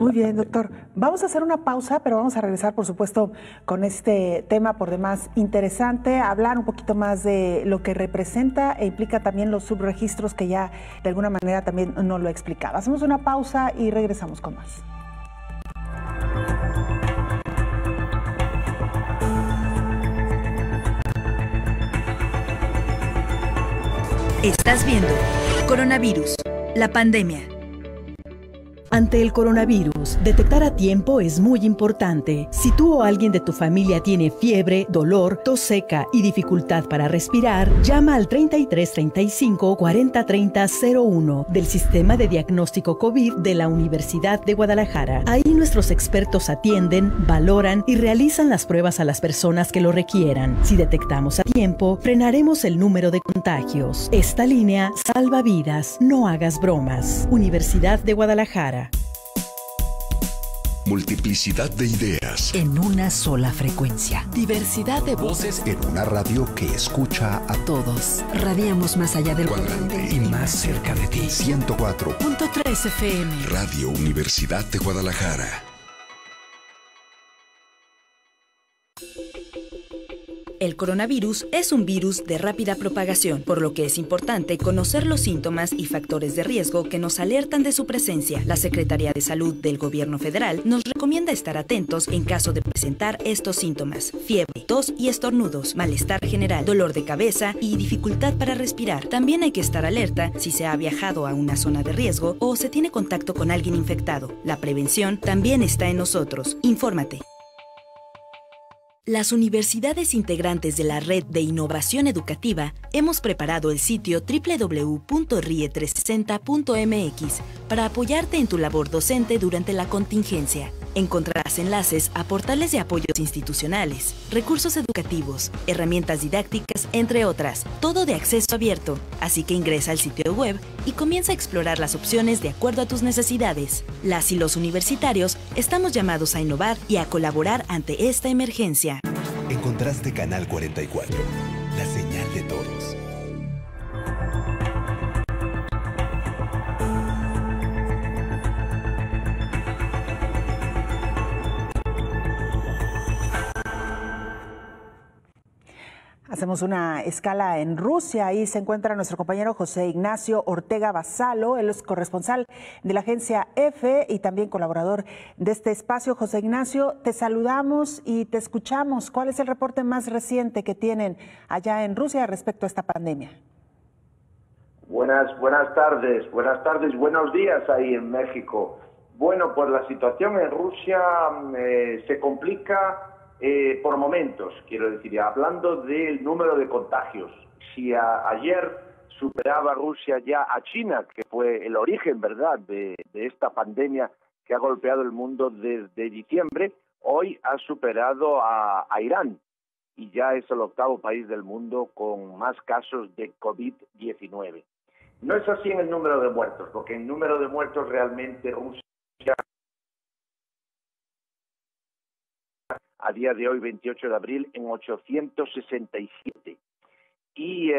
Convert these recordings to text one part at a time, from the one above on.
Muy bien, doctor. Vamos a hacer una pausa, pero vamos a regresar, por supuesto, con este tema por demás interesante, hablar un poquito más de lo que representa e implica también los subregistros que ya de alguna manera también nos lo explicaba. Hacemos una pausa y regresamos con más. Estás viendo Coronavirus, la pandemia. Ante el coronavirus, detectar a tiempo es muy importante. Si tú o alguien de tu familia tiene fiebre, dolor, tos seca y dificultad para respirar, llama al 3335 4030 01 del Sistema de Diagnóstico COVID de la Universidad de Guadalajara. Ahí nuestros expertos atienden, valoran y realizan las pruebas a las personas que lo requieran. Si detectamos a tiempo, frenaremos el número de contagios. Esta línea salva vidas. No hagas bromas. Universidad de Guadalajara. Multiplicidad de ideas en una sola frecuencia. Diversidad de voces en una radio que escucha a todos. Radiamos más allá del cuadrante y más cerca de ti. 104.3 FM. Radio Universidad de Guadalajara. El coronavirus es un virus de rápida propagación, por lo que es importante conocer los síntomas y factores de riesgo que nos alertan de su presencia. La Secretaría de Salud del Gobierno Federal nos recomienda estar atentos en caso de presentar estos síntomas: fiebre, tos y estornudos, malestar general, dolor de cabeza y dificultad para respirar. También hay que estar alerta si se ha viajado a una zona de riesgo o se tiene contacto con alguien infectado. La prevención también está en nosotros. Infórmate. Las universidades integrantes de la Red de Innovación Educativa hemos preparado el sitio www.rie360.mx para apoyarte en tu labor docente durante la contingencia. Encontrarás enlaces a portales de apoyos institucionales, recursos educativos, herramientas didácticas, entre otras, todo de acceso abierto. Así que ingresa al sitio web y comienza a explorar las opciones de acuerdo a tus necesidades. Las y los universitarios estamos llamados a innovar y a colaborar ante esta emergencia. Encontraste Canal 44, la señal de todos. Hacemos una escala en Rusia. Ahí se encuentra nuestro compañero José Ignacio Ortega Basalo. Él es corresponsal de la agencia EFE y también colaborador de este espacio. José Ignacio, te saludamos y te escuchamos. ¿Cuál es el reporte más reciente que tienen allá en Rusia respecto a esta pandemia? Buenas tardes, buenos días ahí en México. Bueno, pues la situación en Rusia se complica por momentos, quiero decir, hablando del número de contagios. Si ayer superaba Rusia ya a China, que fue el origen, ¿verdad?, de esta pandemia que ha golpeado el mundo desde diciembre, hoy ha superado a Irán y ya es el octavo país del mundo con más casos de COVID-19. No es así en el número de muertos, porque en número de muertos realmente Rusia a día de hoy, 28 de abril, en 867. Y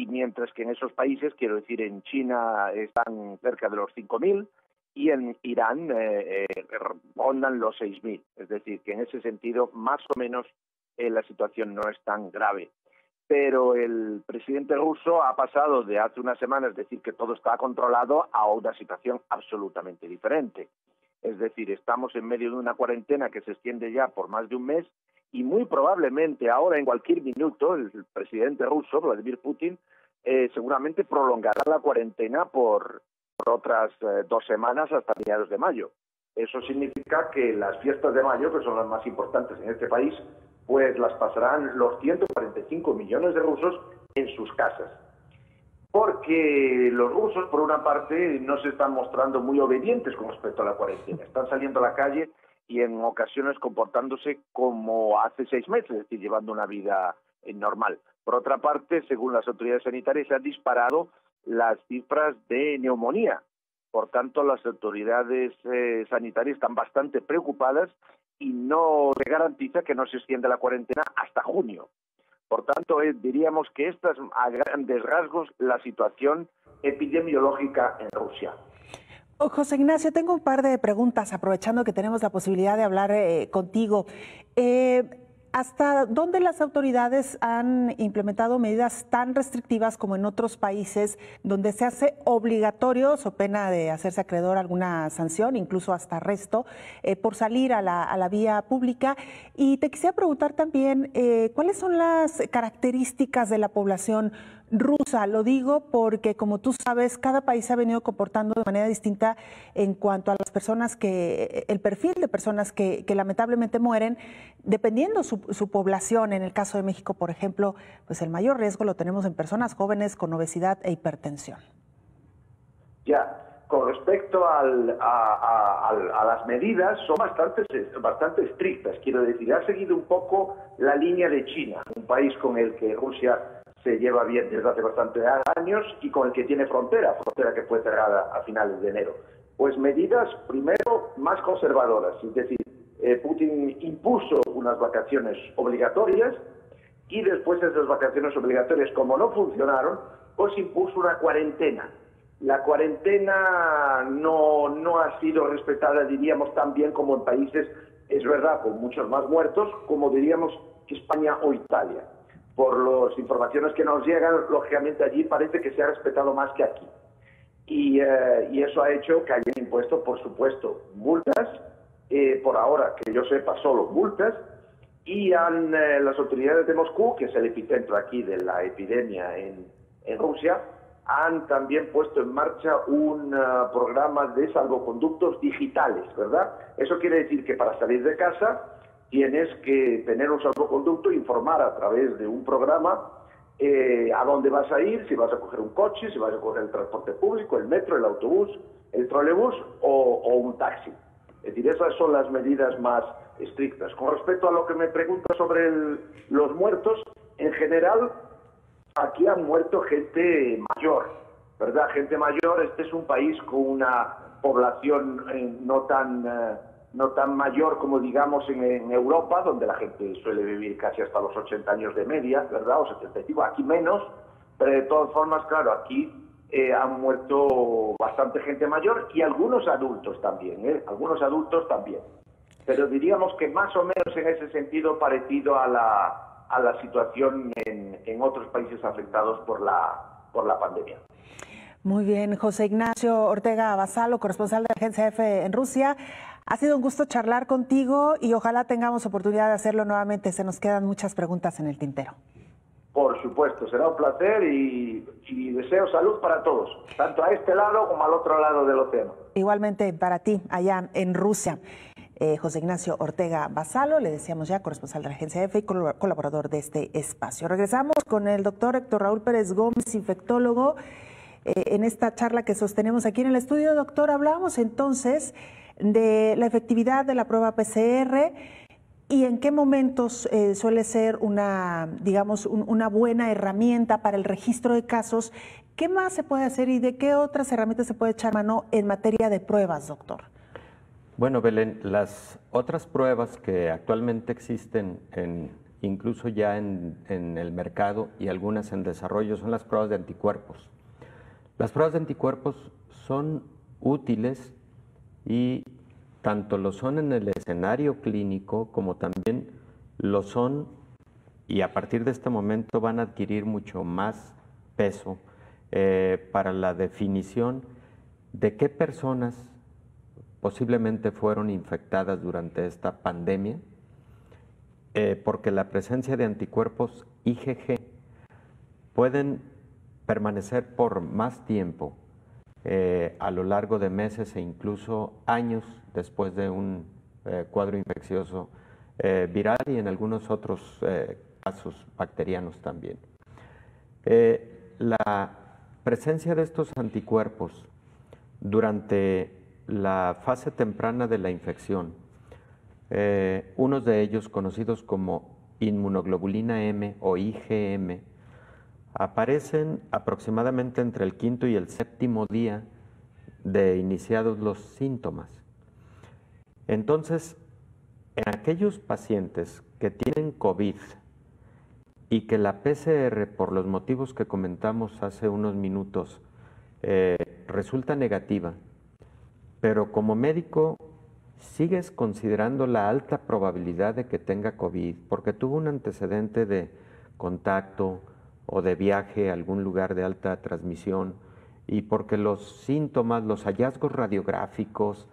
mientras que en esos países, quiero decir, en China están cerca de los 5.000 y en Irán rondan los 6.000. Es decir, que en ese sentido, más o menos, la situación no es tan grave. Pero el presidente ruso ha pasado de hace unas semanas decir que todo está controlado a una situación absolutamente diferente. Es decir, estamos en medio de una cuarentena que se extiende ya por más de un mes y muy probablemente ahora, en cualquier minuto, el presidente ruso, Vladimir Putin, seguramente prolongará la cuarentena por otras 2 semanas hasta mediados de mayo. Eso significa que las fiestas de mayo, que son las más importantes en este país, pues las pasarán los 145 millones de rusos en sus casas. Porque los rusos, por una parte, no se están mostrando muy obedientes con respecto a la cuarentena. Están saliendo a la calle y en ocasiones comportándose como hace 6 meses, es decir, llevando una vida normal. Por otra parte, según las autoridades sanitarias, se han disparado las cifras de neumonía. Por tanto, las autoridades sanitarias están bastante preocupadas y no se garantiza que no se extienda la cuarentena hasta junio. Por tanto, diríamos que esta es a grandes rasgos la situación epidemiológica en Rusia. José Ignacio, tengo un par de preguntas, aprovechando que tenemos la posibilidad de hablar contigo. ¿Hasta dónde las autoridades han implementado medidas tan restrictivas como en otros países, donde se hace obligatorio, so pena de hacerse acreedor a alguna sanción, incluso hasta arresto, por salir a la vía pública? Y te quisiera preguntar también, ¿cuáles son las características de la población rusa? Lo digo porque, como tú sabes, cada país se ha venido comportando de manera distinta en cuanto a las personas el perfil de personas que lamentablemente mueren, dependiendo su población. En el caso de México, por ejemplo, pues el mayor riesgo lo tenemos en personas jóvenes con obesidad e hipertensión. Ya, con respecto a las medidas, son bastante estrictas. Quiero decir, ha seguido un poco la línea de China, un país con el que Rusia se lleva bien desde hace bastantes años y con el que tiene frontera que fue cerrada a finales de enero. Pues medidas, primero, más conservadoras, es decir, Putin impuso unas vacaciones obligatorias y después de esas vacaciones obligatorias, como no funcionaron, pues impuso una cuarentena. La cuarentena no ha sido respetada, diríamos, tan bien como en países, es verdad, con muchos más muertos, como diríamos España o Italia. Por las informaciones que nos llegan, lógicamente allí parece que se ha respetado más que aquí. Y eso ha hecho que hayan impuesto, por supuesto, multas, por ahora, que yo sepa, solo multas, y las autoridades de Moscú, que es el epicentro aquí de la epidemia en Rusia, han también puesto en marcha un programa de salvoconductos digitales, ¿verdad? Eso quiere decir que para salir de casa tienes que tener un salvoconducto, informar a través de un programa a dónde vas a ir, si vas a coger un coche, si vas a coger el transporte público, el metro, el autobús, el trolebús o un taxi. Es decir, esas son las medidas más estrictas. Con respecto a lo que me pregunta sobre los muertos, en general, aquí han muerto gente mayor, ¿verdad? Gente mayor. Este es un país con una población no tan mayor como, digamos, en Europa, donde la gente suele vivir casi hasta los 80 años de media, ¿verdad? O 75, aquí menos, pero de todas formas, claro, aquí han muerto bastante gente mayor y algunos adultos también, algunos adultos también. Pero diríamos que más o menos en ese sentido parecido a la situación en otros países afectados por la pandemia. Muy bien, José Ignacio Ortega Basalo, corresponsal de la Agencia EFE en Rusia. Ha sido un gusto charlar contigo y ojalá tengamos oportunidad de hacerlo nuevamente. Se nos quedan muchas preguntas en el tintero. Por supuesto, será un placer y deseo salud para todos, tanto a este lado como al otro lado del océano. Igualmente para ti, allá en Rusia. José Ignacio Ortega Basalo, le decíamos ya, corresponsal de la Agencia EFE y colaborador de este espacio. Regresamos con el doctor Héctor Raúl Pérez Gómez, infectólogo, en esta charla que sostenemos aquí en el estudio. Doctor, hablábamos entonces de la efectividad de la prueba PCR y en qué momentos suele ser una buena herramienta para el registro de casos. ¿Qué más se puede hacer y de qué otras herramientas se puede echar mano en materia de pruebas, doctor? Bueno, Belén, las otras pruebas que actualmente existen, incluso ya en el mercado y algunas en desarrollo, son las pruebas de anticuerpos. Las pruebas de anticuerpos son útiles y tanto lo son en el escenario clínico como también lo son, y a partir de este momento van a adquirir mucho más peso para la definición de qué personas posiblemente fueron infectadas durante esta pandemia, porque la presencia de anticuerpos IgG pueden permanecer por más tiempo a lo largo de meses e incluso años después de un cuadro infeccioso viral y en algunos otros casos bacterianos también. La presencia de estos anticuerpos durante la fase temprana de la infección, unos de ellos conocidos como inmunoglobulina M o IgM, aparecen aproximadamente entre el quinto y el séptimo día de iniciados los síntomas. Entonces, en aquellos pacientes que tienen COVID y que la PCR, por los motivos que comentamos hace unos minutos, resulta negativa, pero como médico sigues considerando la alta probabilidad de que tenga COVID porque tuvo un antecedente de contacto o de viaje a algún lugar de alta transmisión y porque los síntomas, los hallazgos radiográficos,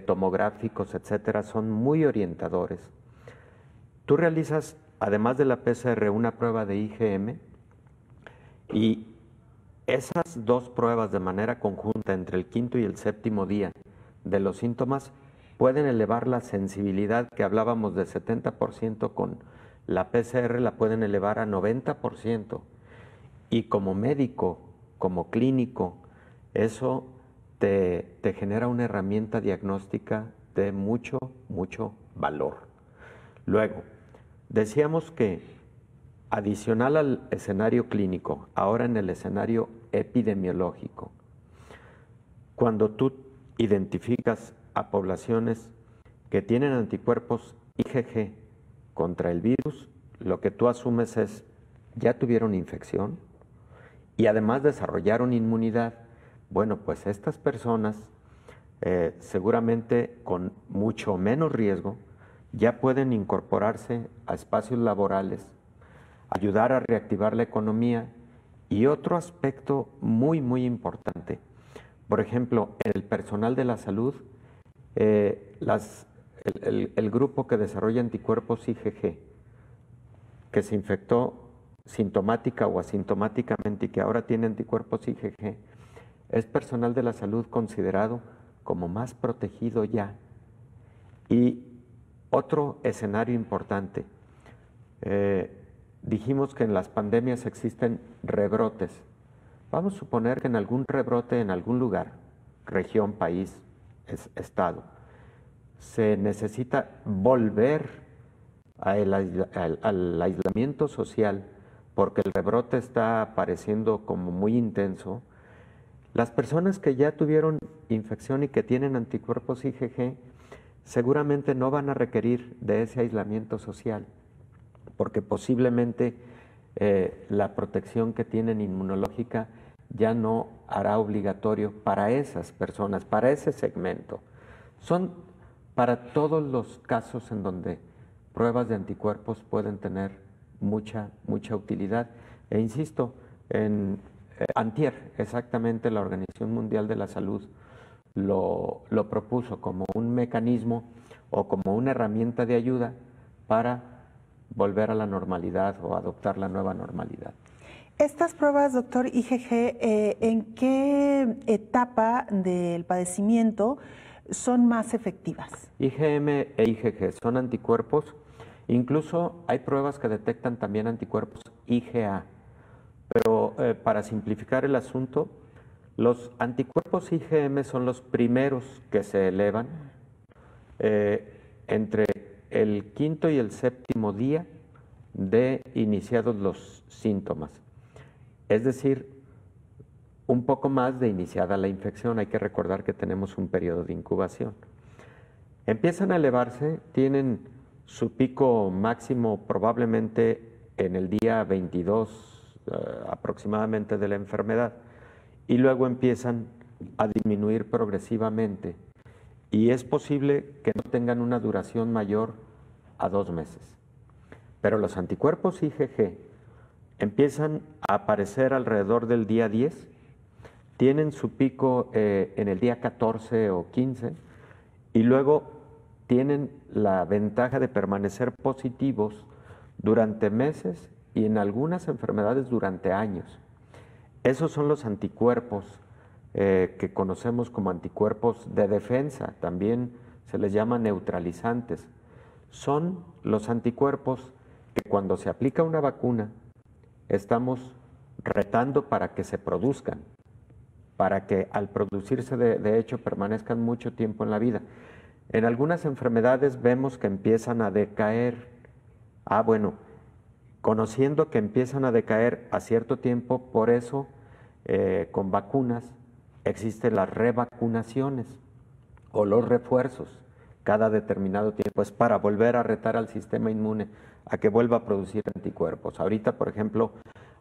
tomográficos, etcétera, son muy orientadores. Tú realizas, además de la PCR, una prueba de IgM y esas dos pruebas de manera conjunta entre el quinto y el séptimo día de los síntomas pueden elevar la sensibilidad que hablábamos de 70% con la PCR, la pueden elevar a 90%. Y como médico, como clínico, eso te genera una herramienta diagnóstica de mucho, mucho valor. Luego, decíamos que adicional al escenario clínico, ahora en el escenario epidemiológico, cuando tú identificas a poblaciones que tienen anticuerpos IgG contra el virus, lo que tú asumes es, ya tuvieron infección y además desarrollaron inmunidad. Bueno, pues estas personas seguramente con mucho menos riesgo ya pueden incorporarse a espacios laborales, ayudar a reactivar la economía y otro aspecto muy, muy importante. Por ejemplo, el personal de la salud, el grupo que desarrolla anticuerpos IgG, que se infectó sintomática o asintomáticamente y que ahora tiene anticuerpos IgG, es personal de la salud considerado como más protegido ya. Y otro escenario importante, dijimos que en las pandemias existen rebrotes. Vamos a suponer que en algún rebrote en algún lugar, región, país, estado, se necesita volver al aislamiento social porque el rebrote está pareciendo como muy intenso. Las personas que ya tuvieron infección y que tienen anticuerpos IgG seguramente no van a requerir de ese aislamiento social porque posiblemente la protección que tienen inmunológica ya no hará obligatorio para esas personas, para ese segmento. Son para todos los casos en donde pruebas de anticuerpos pueden tener mucha utilidad. E insisto, antier, exactamente la Organización Mundial de la Salud lo propuso como un mecanismo o como una herramienta de ayuda para volver a la normalidad o adoptar la nueva normalidad. Estas pruebas, doctor IgG, ¿en qué etapa del padecimiento son más efectivas? IgM e IgG son anticuerpos, incluso hay pruebas que detectan también anticuerpos IgA, pero para simplificar el asunto, los anticuerpos IgM son los primeros que se elevan entre el quinto y el séptimo día de iniciados los síntomas. Es decir, un poco más de iniciada la infección. Hay que recordar que tenemos un periodo de incubación. Empiezan a elevarse, tienen su pico máximo probablemente en el día 22 aproximadamente de la enfermedad y luego empiezan a disminuir progresivamente y es posible que no tengan una duración mayor a 2 meses. Pero los anticuerpos IgG empiezan a aparecer alrededor del día 10, tienen su pico en el día 14 o 15 y luego tienen la ventaja de permanecer positivos durante meses y en algunas enfermedades durante años. Esos son los anticuerpos que conocemos como anticuerpos de defensa, también se les llama neutralizantes. Son los anticuerpos que cuando se aplica una vacuna estamos retando para que se produzcan, para que al producirse de hecho permanezcan mucho tiempo en la vida. En algunas enfermedades vemos que empiezan a decaer. Conociendo que empiezan a decaer a cierto tiempo, por eso con vacunas existen las revacunaciones o los refuerzos cada determinado tiempo, es para volver a retar al sistema inmune a que vuelva a producir anticuerpos. Ahorita, por ejemplo,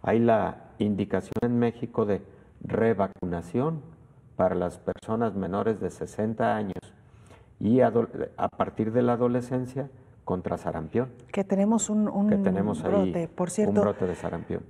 hay la indicación en México de revacunación para las personas menores de 60 años y a partir de la adolescencia contra sarampión. Que tenemos un que tenemos ahí brote, por cierto. Un brote de sarampión.